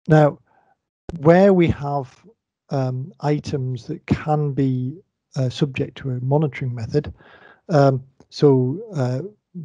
Now, where we have items that can be subject to a monitoring method,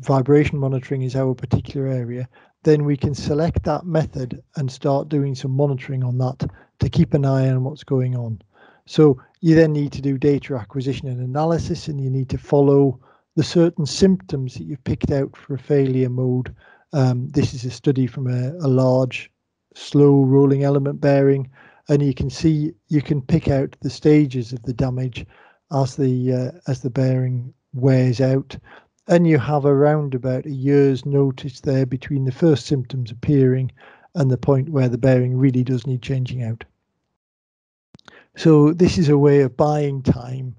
vibration monitoring is our particular area, then we can select that method and start doing some monitoring on that to keep an eye on what's going on. So you then need to do data acquisition and analysis, and you need to follow the certain symptoms that you've picked out for a failure mode. This is a study from a large, slow rolling element bearing, and you can see, you can pick out the stages of the damage as the bearing wears out, and you have around about a year's notice there between the first symptoms appearing and the point where the bearing really does need changing out. So this is a way of buying time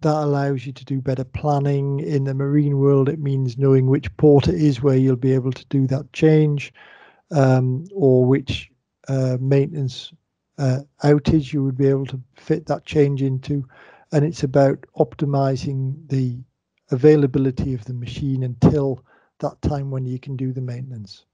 that allows you to do better planning. In the marine world, it means knowing which port it is where you'll be able to do that change, or which maintenance outage you would be able to fit that change into. And it's about optimizing the availability of the machine until that time when you can do the maintenance.